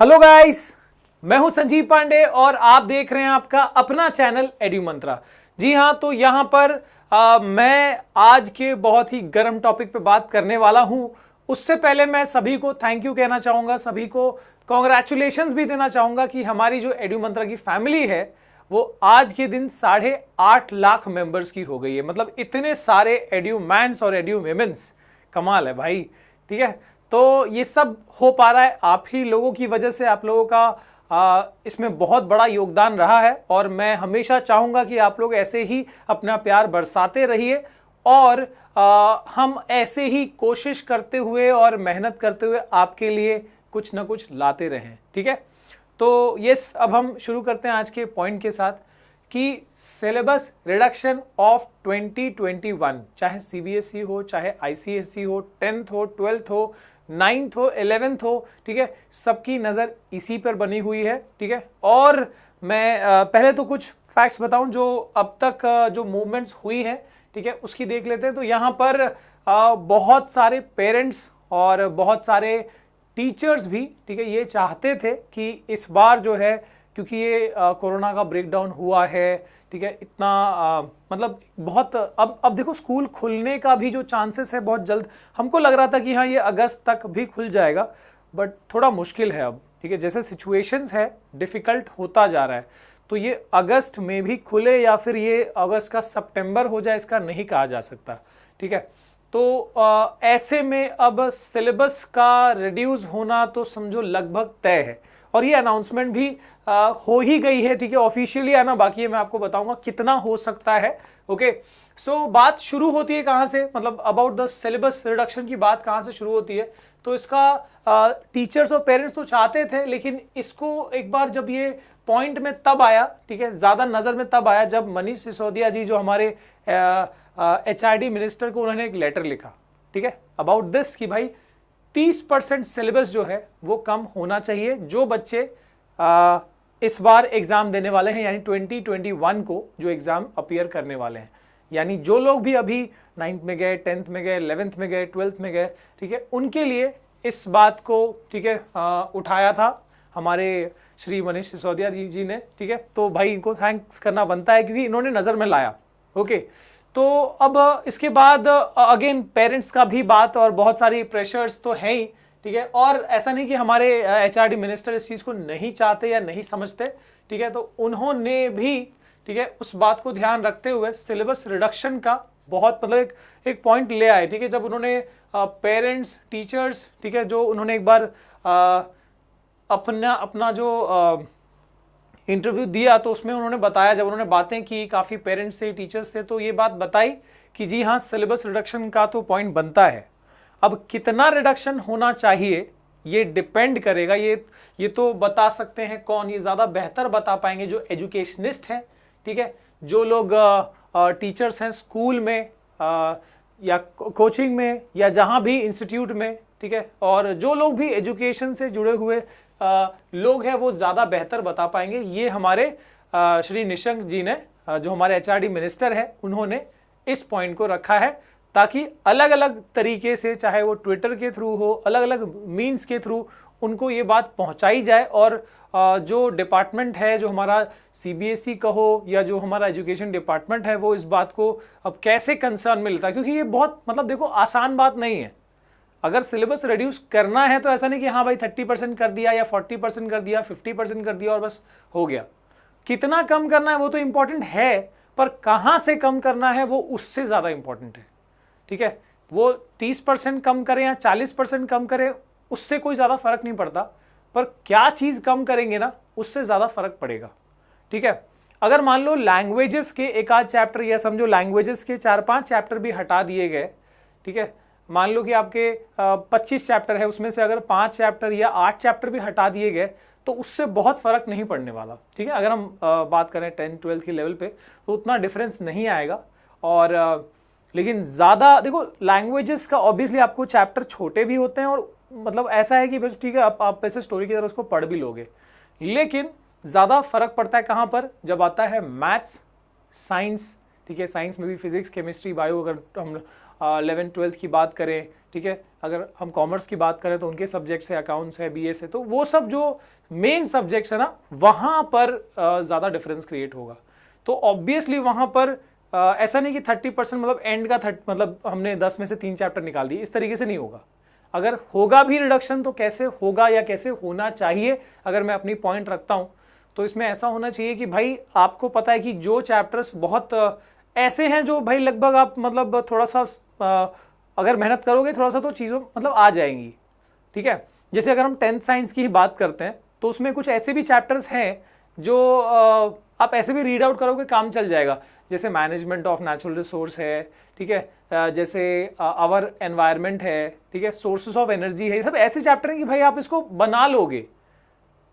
Hello guys, मैं हूं संजीव पांडे और आप देख रहे हैं आपका अपना चैनल एड्यू मंत्रा। जी हां, तो यहां पर मैं आज के बहुत ही गर्म टॉपिक पे बात करने वाला हूं। उससे पहले मैं सभी को थैंक यू कहना चाहूंगा, सभी को कॉन्ग्रेचुलेशंस भी देना चाहूंगा कि हमारी जो एड्यू मंत्रा की फैमिली है वो आज के दिन 8.5 लाख मेंबर्स की हो गई है। मतलब इतने सारे एड्यू मैंस और एड्यू विमेंस, कमाल है भाई। ठीक है, तो ये सब हो पा रहा है आप ही लोगों की वजह से। आप लोगों का इसमें बहुत बड़ा योगदान रहा है और मैं हमेशा चाहूंगा कि आप लोग ऐसे ही अपना प्यार बरसाते रहिए और हम ऐसे ही कोशिश करते हुए और मेहनत करते हुए आपके लिए कुछ ना कुछ लाते रहें। ठीक है, तो यस, अब हम शुरू करते हैं आज के पॉइंट के साथ कि सिलेबस रिडक्शन ऑफ 2021, चाहे सीबीएसई हो, चाहे आईसीएसई हो, 10th हो, 12th हो, 9th हो, 11th हो, ठीक है, सबकी नज़र इसी पर बनी हुई है। ठीक है, और मैं पहले तो कुछ फैक्ट्स बताऊं जो अब तक जो मूवमेंट्स हुई हैं, ठीक है, उसकी देख लेते हैं। तो यहाँ पर बहुत सारे पेरेंट्स और बहुत सारे टीचर्स भी, ठीक है, ये चाहते थे कि इस बार जो है, क्योंकि ये कोरोना का ब्रेकडाउन हुआ है, ठीक है, इतना मतलब बहुत अब देखो स्कूल खुलने का भी जो चांसेस है बहुत जल्द। हमको लग रहा था कि हाँ ये अगस्त तक भी खुल जाएगा, बट थोड़ा मुश्किल है अब। ठीक है, जैसे सिचुएशंस है डिफिकल्ट होता जा रहा है, तो ये अगस्त में भी खुले या फिर ये अगस्त का सितंबर हो जाए, इसका नहीं कहा जा सकता। ठीक है, तो ऐसे में अब सिलेबस का रिड्यूस होना तो समझो लगभग तय है और ये अनाउंसमेंट भी हो ही गई है। ठीक है, ऑफिशियली आना बाकी है, मैं आपको बताऊंगा कितना हो सकता है। ओके, सो बात शुरू होती है कहां से, मतलब अबाउट द सिलेबस रिडक्शन की बात कहां से शुरू होती है। तो इसका टीचर्स और पेरेंट्स तो चाहते थे, लेकिन इसको एक बार जब ये पॉइंट में तब आया, ठीक है, ज्यादा नजर में तब आया जब मनीष सिसोदिया जी जो हमारे एचआरडी मिनिस्टर को, उन्होंने एक लेटर लिखा, ठीक है, अबाउट दिस कि भाई 30% सिलेबस जो है वो कम होना चाहिए। जो बच्चे इस बार एग्जाम देने वाले हैं, यानी 2021 को जो एग्जाम अपीयर करने वाले हैं, यानी जो लोग भी अभी 9th में गए, 10th में गए, 11th में गए, 12th में गए, ठीक है, उनके लिए इस बात को, ठीक है, उठाया था हमारे श्री मनीष सिसोदिया जी ने। ठीक है, तो भाई इनको थैंक्स करना बनता है क्योंकि इन्होंने नजर में लाया। ओके, तो अब इसके बाद अगेन पेरेंट्स का भी बात और बहुत सारी प्रेशर्स तो है ही। ठीक है, और ऐसा नहीं कि हमारे एचआरडी मिनिस्टर इस चीज को नहीं चाहते या नहीं समझते। ठीक है, तो उन्होंने भी, ठीक है, उस बात को ध्यान रखते हुए सिलेबस रिडक्शन का बहुत मतलब एक पॉइंट ले आए। ठीक है, जब उन्होंने पेरेंट्स, टीचर्स, ठीक है, जो उन्होंने एक बार अपना जो इंटरव्यू दिया तो उसमें उन्होंने बताया, जब उन्होंने बातें की काफी पेरेंट्स से, टीचर्स से, तो ये बात बताई कि जी हाँ, सिलेबस रिडक्शन का तो पॉइंट बनता है। अब कितना रिडक्शन होना चाहिए ये डिपेंड करेगा, ये तो बता सकते हैं कौन, ये ज्यादा बेहतर बता पाएंगे जो एजुकेशनिस्ट हैं। ठीक है, जो लोग टीचर्स हैं स्कूल में या कोचिंग में या जहां भी इंस्टीट्यूट में, ठीक है, और जो लोग भी एजुकेशन से जुड़े हुए लोग हैं वो ज्यादा बेहतर बता पाएंगे। ये हमारे श्री निशंक जी ने, जो हमारे एचआरडी मिनिस्टर है, उन्होंने इस पॉइंट को रखा है ताकि अलग अलग तरीके से, चाहे वो ट्विटर के थ्रू हो, अलग अलग मीन्स के थ्रू, उनको ये बात पहुंचाई जाए। और जो डिपार्टमेंट है, जो हमारा सीबीएसई का हो या जो हमारा एजुकेशन डिपार्टमेंट है, वो इस बात को अब कैसे कंसर्न मिलता है, क्योंकि ये बहुत मतलब देखो आसान बात नहीं है। अगर सिलेबस रिड्यूस करना है तो ऐसा नहीं कि हाँ भाई 30% कर दिया या 40% कर दिया, 50% कर दिया और बस हो गया। कितना कम करना है वो तो इंपॉर्टेंट है, पर कहां से कम करना है वो उससे ज्यादा इंपॉर्टेंट है। ठीक है, वो 30% कम करें या 40% कम करें, उससे कोई ज्यादा फर्क नहीं पड़ता, पर क्या चीज कम करेंगे ना, उससे ज्यादा फर्क पड़ेगा। ठीक है, अगर मान लो लैंग्वेजेस के एक आध चैप्टर, या समझो लैंग्वेजेस के 4-5 चैप्टर भी हटा दिए गए, ठीक है, मान लो कि आपके 25 चैप्टर है, उसमें से अगर 5 चैप्टर या 8 चैप्टर भी हटा दिए गए तो उससे बहुत फर्क नहीं पड़ने वाला। ठीक है, अगर हम बात करें 10th-12th के लेवल पे तो उतना डिफरेंस नहीं आएगा। और लेकिन ज्यादा देखो लैंग्वेजेस का ऑब्वियसली आपको चैप्टर छोटे भी होते हैं और मतलब ऐसा है कि बस ठीक है आप ऐसे स्टोरी की तरह उसको पढ़ भी लोगे, लेकिन ज्यादा फर्क पड़ता है कहां पर, जब आता है मैथ्स, साइंस। ठीक है, साइंस में भी फिजिक्स, केमिस्ट्री, बायो, अगर हम 11th-12th की बात करें, ठीक है। अगर हम कॉमर्स की बात करें तो उनके सब्जेक्ट्स है, अकाउंट्स है, बीएस है, तो वो सब जो मेन सब्जेक्ट्स है ना, वहां पर ज्यादा डिफरेंस क्रिएट होगा। तो ऑब्वियसली वहां पर ऐसा नहीं कि 30% मतलब एंड का मतलब हमने 10 में से 3 चैप्टर निकाल दिए, इस तरीके से नहीं होगा। अगर होगा भी रिडक्शन तो कैसे होगा या कैसे होना चाहिए, अगर मैं अपनी पॉइंट रखता हूं तो इसमें ऐसा होना चाहिए कि भाई आपको पता है कि जो चैप्टर्स बहुत ऐसे हैं जो भाई लगभग आप मतलब थोड़ा सा अगर मेहनत करोगे थोड़ा सा तो चीज़ों मतलब आ जाएंगी, ठीक है। जैसे अगर हम 10th साइंस की ही बात करते हैं तो उसमें कुछ ऐसे भी चैप्टर्स हैं जो आप ऐसे भी रीड आउट करोगे काम चल जाएगा। जैसे मैनेजमेंट ऑफ नेचुरल रिसोर्स है, ठीक है, जैसे आवर एनवायरनमेंट है, ठीक है, सोर्सेस ऑफ एनर्जी है, ये सब ऐसे चैप्टर हैं कि भाई आप इसको बना लोगे,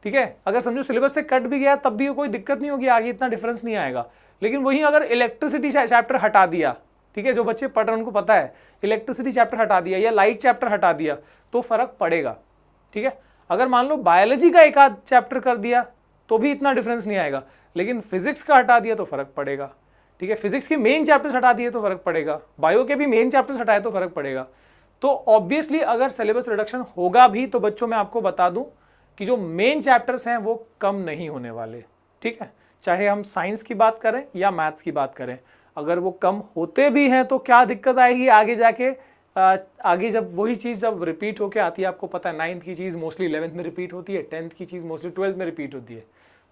ठीक है। अगर समझो सिलेबस से कट भी गया तब भी कोई दिक्कत नहीं होगी, आगे इतना डिफरेंस नहीं आएगा। लेकिन वहीं अगर इलेक्ट्रिसिटी चैप्टर हटा दिया, ठीक है, जो बच्चे पढ़ रहे हैं उनको पता है, इलेक्ट्रिसिटी चैप्टर हटा दिया या लाइट चैप्टर हटा दिया तो फर्क पड़ेगा, ठीक है। अगर मान लो बायोलॉजी का एक आध चैप्टर कर दिया तो भी इतना डिफरेंस नहीं आएगा, लेकिन फिजिक्स का हटा दिया तो फर्क पड़ेगा, ठीक है। फिजिक्स के मेन चैप्टर्स हटा दिए तो फर्क पड़ेगा, बायो के भी मेन चैप्टर्स हटाए तो फर्क पड़ेगा। तो ऑब्वियसली अगर सिलेबस रिडक्शन होगा भी तो बच्चों मैं आपको बता दूं कि जो मेन चैप्टर्स हैं वो कम नहीं होने वाले, ठीक है। चाहे हम साइंस की बात करें या मैथ्स की बात करें, अगर वो कम होते भी हैं तो क्या दिक्कत आएगी आगे जाके, आगे जब वही चीज़ जब रिपीट होके आती है, आपको पता है 9th की चीज़ मोस्टली 11th में रिपीट होती है, 10th की चीज़ मोस्टली 12th में रिपीट होती है,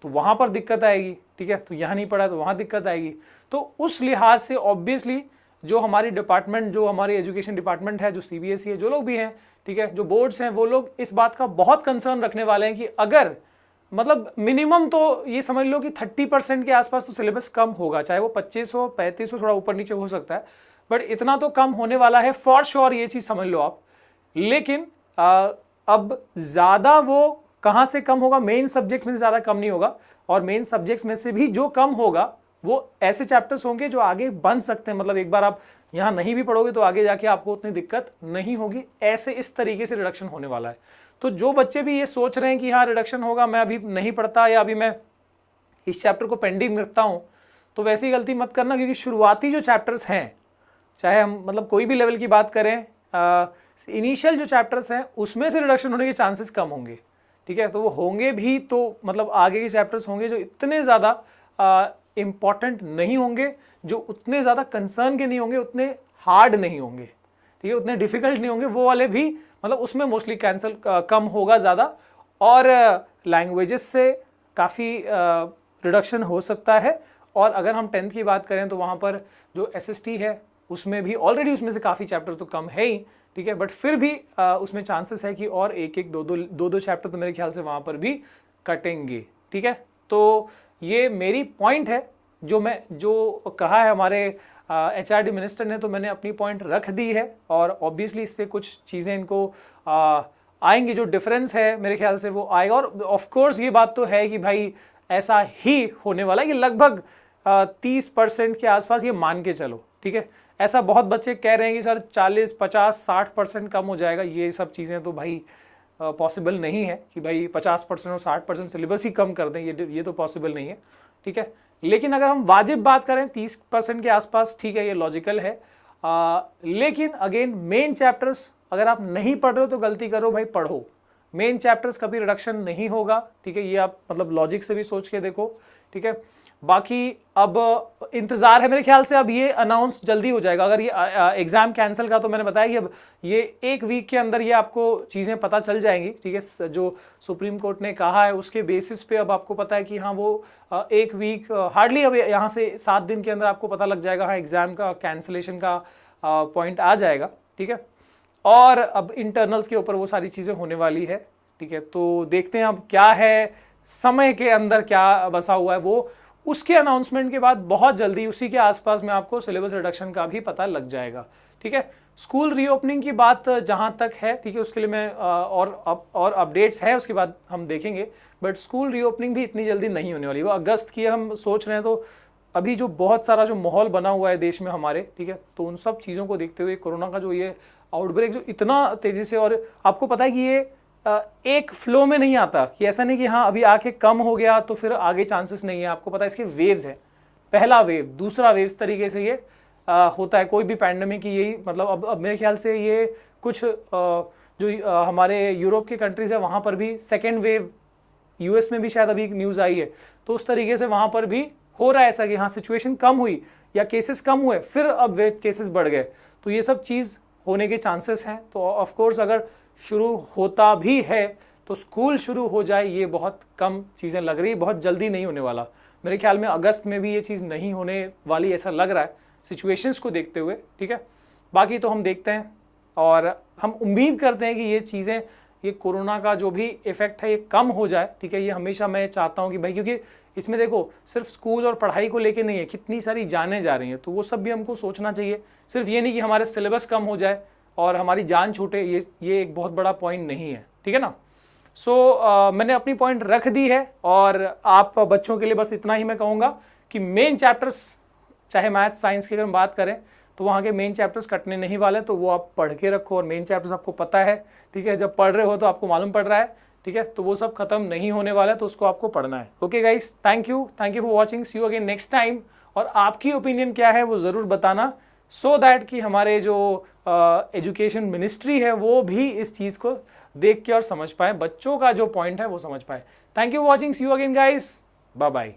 तो वहाँ पर दिक्कत आएगी, ठीक है। तो यहाँ नहीं पढ़ा तो वहाँ दिक्कत आएगी। तो उस लिहाज से ऑब्वियसली जो हमारी डिपार्टमेंट, जो हमारी एजुकेशन डिपार्टमेंट है, जो सीबीएसई है, जो लोग भी हैं, ठीक है, जो बोर्ड्स हैं, वो लोग इस बात का बहुत कंसर्न रखने वाले हैं कि अगर मतलब मिनिमम तो ये समझ लो कि 30% के आसपास तो सिलेबस कम होगा, चाहे वो 25 हो, 35 हो, थोड़ा ऊपर नीचे हो सकता है, बट इतना तो कम होने वाला है फॉर श्योर, ये चीज समझ लो आप। लेकिन अब ज्यादा वो कहां से कम होगा, मेन सब्जेक्ट में से ज्यादा कम नहीं होगा, और मेन सब्जेक्ट्स में से भी जो कम होगा वो ऐसे चैप्टर्स होंगे जो आगे बन सकते हैं, मतलब एक बार आप यहां नहीं भी पढ़ोगे तो आगे जाके आपको उतनी दिक्कत नहीं होगी, ऐसे इस तरीके से रिडक्शन होने वाला है। तो जो बच्चे भी ये सोच रहे हैं कि हाँ रिडक्शन होगा, मैं अभी नहीं पढ़ता या अभी मैं इस चैप्टर को पेंडिंग रखता हूं, तो वैसी गलती मत करना, क्योंकि शुरुआती जो चैप्टर्स हैं, चाहे हम मतलब कोई भी लेवल की बात करें, इनिशियल जो चैप्टर्स हैं उसमें से रिडक्शन होने के चांसेस कम होंगे, ठीक है। तो वो होंगे भी तो मतलब आगे के चैप्टर्स होंगे जो इतने ज़्यादा इंपॉर्टेंट नहीं होंगे, जो उतने ज़्यादा कंसर्न के नहीं होंगे, उतने हार्ड नहीं होंगे, ठीक है, उतने डिफिकल्ट नहीं होंगे, वो वाले भी मतलब उसमें मोस्टली कैंसल कम होगा ज़्यादा। और लैंग्वेजेस से काफ़ी रिडक्शन हो सकता है। और अगर हम 10th की बात करें तो वहाँ पर जो SST है उसमें भी ऑलरेडी उसमें से काफ़ी चैप्टर तो कम है ही, ठीक है, बट फिर भी उसमें चांसेस है कि और एक एक दो चैप्टर तो मेरे ख्याल से वहाँ पर भी कटेंगे, ठीक है। तो ये मेरी पॉइंट है, जो कहा है हमारे HRD मिनिस्टर ने, तो मैंने अपनी पॉइंट रख दी है। और ऑब्वियसली इससे कुछ चीज़ें इनको आएंगी, जो डिफरेंस है मेरे ख्याल से वो आएगा। और ऑफ कोर्स ये बात तो है कि भाई ऐसा ही होने वाला है कि लगभग 30% के आसपास ये मान के चलो, ठीक है। ऐसा बहुत बच्चे कह रहे हैं कि सर 40, 50, 60% कम हो जाएगा, ये सब चीज़ें तो भाई पॉसिबल नहीं है कि भाई 50% और 60% सिलेबस ही कम कर दें, ये तो पॉसिबल नहीं है, ठीक है। लेकिन अगर हम वाजिब बात करें 30% के आसपास, ठीक है, ये लॉजिकल है। लेकिन अगेन मेन चैप्टर्स अगर आप नहीं पढ़ रहे हो तो गलती करो भाई, पढ़ो। मेन चैप्टर्स कभी रिडक्शन नहीं होगा, ठीक है, ये आप मतलब लॉजिक से भी सोच के देखो, ठीक है। बाकी अब इंतजार है मेरे ख्याल से, अब ये अनाउंस जल्दी हो जाएगा। अगर ये एग्जाम कैंसिल का तो मैंने बताया कि अब ये 1 वीक के अंदर ये आपको चीजें पता चल जाएंगी, ठीक है। जो सुप्रीम कोर्ट ने कहा है उसके बेसिस पे अब आपको पता है कि हाँ वो 1 वीक हार्डली, अब यहाँ से 7 दिन के अंदर आपको पता लग जाएगा, हाँ एग्जाम का कैंसिलेशन का पॉइंट आ जाएगा, ठीक है। और अब इंटरनल्स के ऊपर वो सारी चीजें होने वाली है, ठीक है। तो देखते हैं अब क्या है, समय के अंदर क्या बसा हुआ है, वो उसके अनाउंसमेंट के बाद बहुत जल्दी उसी के आसपास में आपको सिलेबस रिडक्शन का भी पता लग जाएगा, ठीक है। स्कूल रीओपनिंग की बात जहां तक है, ठीक है, उसके लिए मैं और अपडेट्स है उसके बाद हम देखेंगे, बट स्कूल रीओपनिंग भी इतनी जल्दी नहीं होने वाली। वो अगस्त की हम सोच रहे हैं, तो अभी जो बहुत सारा जो माहौल बना हुआ है देश में हमारे, ठीक है, तो उन सब चीज़ों को देखते हुए कोरोना का जो ये आउटब्रेक जो इतना तेजी से, और आपको पता है कि ये एक फ्लो में नहीं आता, कि ऐसा नहीं कि हाँ अभी आके कम हो गया तो फिर आगे चांसेस नहीं है। आपको पता है इसके वेव्स है, पहला वेव, दूसरा वेव, इस तरीके से ये होता है कोई भी पैंडेमिक की, यही मतलब अब मेरे ख्याल से ये कुछ जो हमारे यूरोप के कंट्रीज है वहाँ पर भी सेकेंड वेव, यूएस में भी शायद अभी न्यूज़ आई है, तो उस तरीके से वहाँ पर भी हो रहा है ऐसा कि हाँ सिचुएशन कम हुई या केसेस कम हुए फिर अब वे केसेस बढ़ गए, तो ये सब चीज़ होने के चांसेस हैं। तो ऑफ कोर्स अगर शुरू होता भी है तो स्कूल शुरू हो जाए ये बहुत कम चीज़ें लग रही, बहुत जल्दी नहीं होने वाला। मेरे ख्याल में अगस्त में भी ये चीज़ नहीं होने वाली ऐसा लग रहा है सिचुएशंस को देखते हुए, ठीक है। बाकी तो हम देखते हैं और हम उम्मीद करते हैं कि ये चीज़ें, ये कोरोना का जो भी इफेक्ट है ये कम हो जाए, ठीक है। ये हमेशा मैं चाहता हूँ कि भाई, क्योंकि इसमें देखो सिर्फ स्कूल और पढ़ाई को लेके नहीं है, कितनी सारी जानें जा रही हैं, तो वो सब भी हमको सोचना चाहिए। सिर्फ ये नहीं कि हमारे सिलेबस कम हो जाए और हमारी जान छूटे, ये एक बहुत बड़ा पॉइंट नहीं है, ठीक है ना। सो मैंने अपनी पॉइंट रख दी है और आप बच्चों के लिए बस इतना ही मैं कहूँगा कि मेन चैप्टर्स, चाहे मैथ साइंस की अगर हम बात करें तो वहाँ के मेन चैप्टर्स कटने नहीं वाले, तो वो आप पढ़ के रखो और मेन चैप्टर्स आपको पता है, ठीक है। जब पढ़ रहे हो तो आपको मालूम पड़ रहा है, ठीक है, तो वो सब खत्म नहीं होने वाला है, तो उसको आपको पढ़ना है। Okay guys, thank you for watching, see you again next time. और आपकी ओपिनियन क्या है वो ज़रूर बताना, सो दैट कि हमारे जो एजुकेशन मिनिस्ट्री है वो भी इस चीज़ को देख के और समझ पाए, बच्चों का जो पॉइंट है वो समझ पाए। Thank you for watching, see you again guys, bye bye.